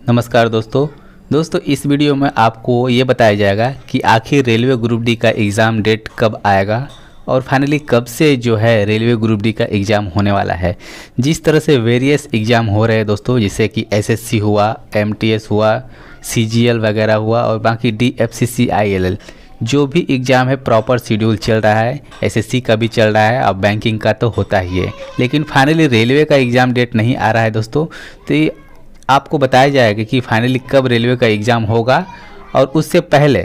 नमस्कार दोस्तों इस वीडियो में आपको ये बताया जाएगा कि आखिर रेलवे ग्रुप डी का एग्ज़ाम डेट कब आएगा और फाइनली कब से जो है रेलवे ग्रुप डी का एग्ज़ाम होने वाला है। जिस तरह से वेरियस एग्ज़ाम हो रहे हैं दोस्तों, जैसे कि एसएससी हुआ, एमटीएस हुआ, सीजीएल वगैरह हुआ और बाकी डीएफसीसी आईएलएल जो भी एग्ज़ाम है प्रॉपर शेड्यूल चल रहा है। एसएससी का भी चल रहा है, अब बैंकिंग का तो होता ही है, लेकिन फाइनली रेलवे का एग्ज़ाम डेट नहीं आ रहा है दोस्तों। तो ये आपको बताया जाएगा कि फाइनली कब रेलवे का एग्ज़ाम होगा। और उससे पहले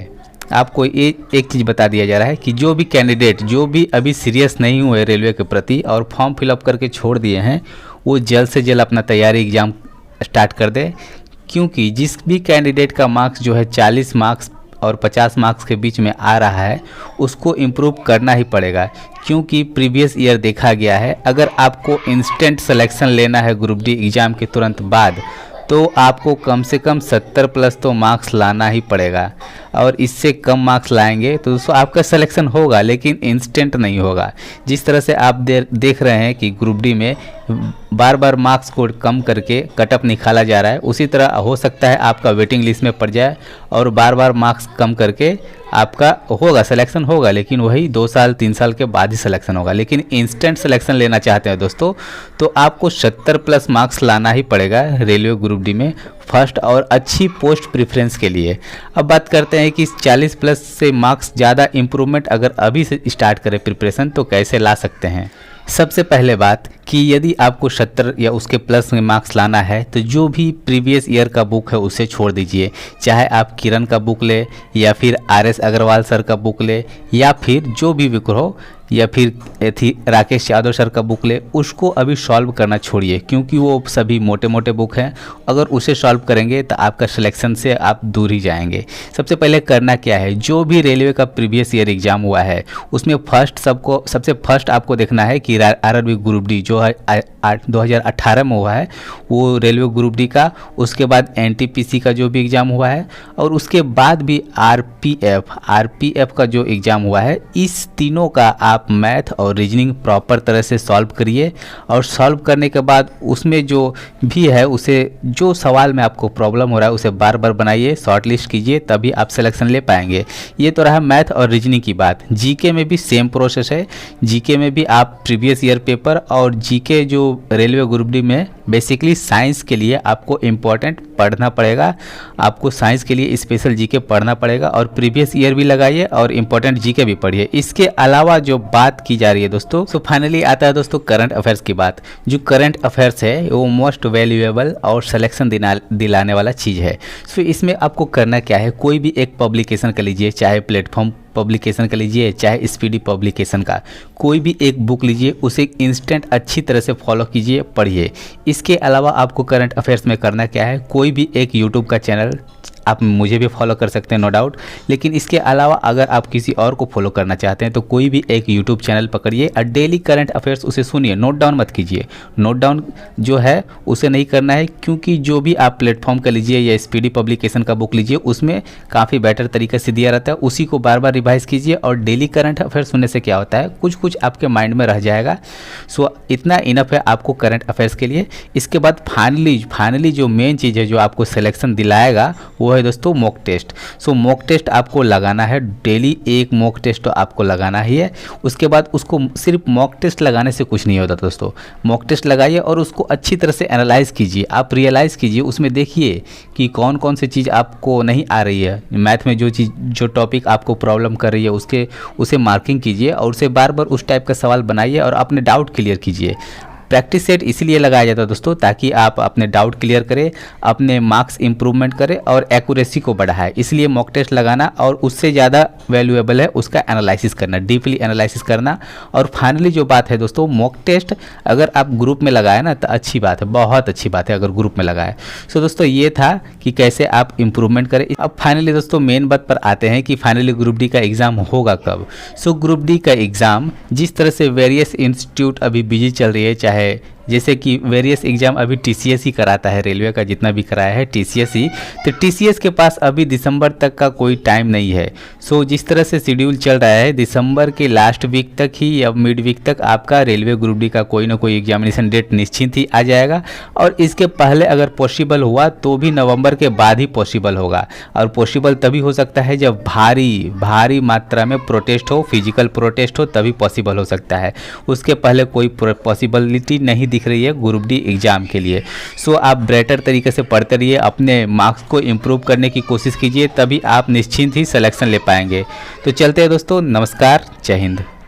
आपको एक चीज़ बता दिया जा रहा है कि जो भी कैंडिडेट जो भी अभी सीरियस नहीं हुए रेलवे के प्रति और फॉर्म फिलअप करके छोड़ दिए हैं, वो जल्द से जल्द अपना तैयारी एग्ज़ाम स्टार्ट कर दे, क्योंकि जिस भी कैंडिडेट का मार्क्स जो है 40 मार्क्स और 50 मार्क्स के बीच में आ रहा है उसको इम्प्रूव करना ही पड़ेगा। क्योंकि प्रीवियस ईयर देखा गया है, अगर आपको इंस्टेंट सिलेक्शन लेना है ग्रुप डी एग्ज़ाम के तुरंत बाद तो आपको कम से कम 70 प्लस तो मार्क्स लाना ही पड़ेगा। और इससे कम मार्क्स लाएंगे तो दोस्तों आपका सिलेक्शन होगा, लेकिन इंस्टेंट नहीं होगा। जिस तरह से आप देख रहे हैं कि ग्रुप डी में बार बार मार्क्स को कम करके कटअप निकाला जा रहा है, उसी तरह हो सकता है आपका वेटिंग लिस्ट में पड़ जाए और बार बार मार्क्स कम करके आपका होगा सिलेक्शन होगा, लेकिन वही 2 साल 3 साल के बाद ही सिलेक्शन होगा। लेकिन इंस्टेंट सिलेक्शन लेना चाहते हैं दोस्तों तो आपको 70 प्लस मार्क्स लाना ही पड़ेगा रेलवे ग्रुप डी में फर्स्ट और अच्छी पोस्ट प्रेफरेंस के लिए। अब बात करते हैं कि 40 प्लस से मार्क्स ज़्यादा इम्प्रूवमेंट अगर अभी से स्टार्ट करें प्रिपरेशन तो कैसे ला सकते हैं। सबसे पहले बात कि यदि आपको 70 या उसके प्लस में मार्क्स लाना है तो जो भी प्रीवियस ईयर का बुक है उसे छोड़ दीजिए। चाहे आप किरण का बुक ले या फिर आरएस अग्रवाल सर का बुक ले या फिर जो भी बुक हो या फिर राकेश यादव सर का बुक ले, उसको अभी सॉल्व करना छोड़िए, क्योंकि वो सभी मोटे मोटे बुक हैं। अगर उसे सॉल्व करेंगे तो आपका सिलेक्शन से आप दूर ही जाएंगे। सबसे पहले करना क्या है, जो भी रेलवे का प्रीवियस ईयर एग्ज़ाम हुआ है उसमें सबसे फर्स्ट आपको देखना है कि आरआरबी ग्रुप डी जो है 2018 में हुआ है वो रेलवे ग्रुप डी का, उसके बाद एनटीपीसी का जो भी एग्ज़ाम हुआ है और उसके बाद भी आरपीएफ का जो एग्ज़ाम हुआ है, इस तीनों का आप मैथ और रीजनिंग प्रॉपर तरह से सॉल्व करिए। और सॉल्व करने के बाद उसमें जो भी है उसे जो सवाल में आपको प्रॉब्लम हो रहा है उसे बार बार बनाइए, शॉर्ट लिस्ट कीजिए, तभी आप सिलेक्शन ले पाएंगे। ये तो रहा मैथ और रीजनिंग की बात। जीके में भी सेम प्रोसेस है। जीके में भी आप प्रीवियस ईयर पेपर और जीके जो रेलवे ग्रुप डी में बेसिकली साइंस के लिए आपको इम्पोर्टेंट पढ़ना पड़ेगा। आपको साइंस के लिए स्पेशल जीके पढ़ना पड़ेगा और प्रीवियस ईयर भी लगाइए और इम्पोर्टेंट जीके भी पढ़िए। इसके अलावा जो बात की जा रही है दोस्तों, सो फाइनली आता है दोस्तों करंट अफेयर्स की बात। जो करंट अफेयर्स है वो मोस्ट वैल्यूएबल और सिलेक्शन दिलाने वाला चीज़ है। सो इसमें आपको करना क्या है, कोई भी एक पब्लिकेशन कर लीजिए, चाहे प्लेटफॉर्म पब्लिकेशन का लीजिए चाहे स्पीडी पब्लिकेशन का, कोई भी एक बुक लीजिए, उसे इंस्टेंट अच्छी तरह से फॉलो कीजिए, पढ़िए। इसके अलावा आपको करंट अफेयर्स में करना क्या है, कोई भी एक यूट्यूब का चैनल, आप मुझे भी फॉलो कर सकते हैं नो डाउट, लेकिन इसके अलावा अगर आप किसी और को फॉलो करना चाहते हैं तो कोई भी एक यूट्यूब चैनल पकड़िए और डेली करंट अफेयर्स उसे सुनिए। नोट डाउन मत कीजिए, नोट डाउन जो है उसे नहीं करना है, क्योंकि जो भी आप प्लेटफॉर्म का लीजिए या स्पीडी पब्लिकेशन का बुक लीजिए उसमें काफ़ी बेटर तरीके से दिया रहता है, उसी को बार बार रिवाइज कीजिए। और डेली करंट अफेयर्स सुनने से क्या होता है, कुछ कुछ आपके माइंड में रह जाएगा। सो इतना इनफ है आपको करंट अफेयर्स के लिए। इसके बाद फाइनली जो मेन चीज़ है जो आपको सिलेक्शन दिलाएगा वो है दोस्तों मॉक टेस्ट। सो मॉक टेस्ट आपको लगाना है, डेली एक मॉक टेस्ट तो आपको लगाना ही है। उसके बाद उसको सिर्फ मॉक टेस्ट लगाने से कुछ नहीं होता दोस्तों, मॉक टेस्ट लगाइए और उसको अच्छी तरह से एनालाइज कीजिए, आप रियलाइज़ कीजिए, उसमें देखिए कि कौन कौन सी चीज़ आपको नहीं आ रही है। मैथ में जो टॉपिक आपको प्रॉब्लम कर रही है उसे मार्किंग कीजिए और उसे बार बार उस टाइप का सवाल बनाइए और अपने डाउट क्लियर कीजिए। प्रैक्टिस सेट इसीलिए लगाया जाता है दोस्तों ताकि आप अपने डाउट क्लियर करें, अपने मार्क्स इंप्रूवमेंट करें और एक्यूरेसी को बढ़ाएं। इसलिए मॉक टेस्ट लगाना और उससे ज़्यादा वैल्यूएबल है उसका एनालिसिस करना, डीपली एनालिसिस करना। और फाइनली जो बात है दोस्तों, मॉक टेस्ट अगर आप ग्रुप में लगाए ना तो अच्छी बात है, बहुत अच्छी बात है अगर ग्रुप में लगाए। सो दोस्तों ये था कि कैसे आप इम्प्रूवमेंट करें। अब फाइनली दोस्तों मेन बात पर आते हैं कि फाइनली ग्रुप डी का एग्ज़ाम होगा कब। सो ग्रुप डी का एग्ज़ाम जिस तरह से वेरियस इंस्टीट्यूट अभी बिजी चल रही है, चाहे जैसे कि वेरियस एग्ज़ाम अभी TCS ही कराता है, रेलवे का जितना भी कराया है TCS ही, तो TCS के पास अभी दिसंबर तक का कोई टाइम नहीं है। सो जिस तरह से शेड्यूल चल रहा है, दिसंबर के लास्ट वीक तक ही या मिड वीक तक आपका रेलवे ग्रुप डी का कोई ना कोई एग्जामिनेशन डेट निश्चित ही आ जाएगा, और इसके पहले अगर पॉसिबल हुआ तो भी नवंबर के बाद ही पॉसिबल होगा। और पॉसिबल तभी हो सकता है जब भारी मात्रा में प्रोटेस्ट हो, फिजिकल प्रोटेस्ट हो, तभी पॉसिबल हो सकता है। उसके पहले कोई पॉसिबिलिटी नहीं दिख रही है ग्रुप डी एग्ज़ाम के लिए। सो आप बेटर तरीके से पढ़ते रहिए, अपने मार्क्स को इम्प्रूव करने की कोशिश कीजिए, तभी आप निश्चिंत ही सिलेक्शन ले पाएंगे। तो चलते हैं दोस्तों, नमस्कार, जय हिंद।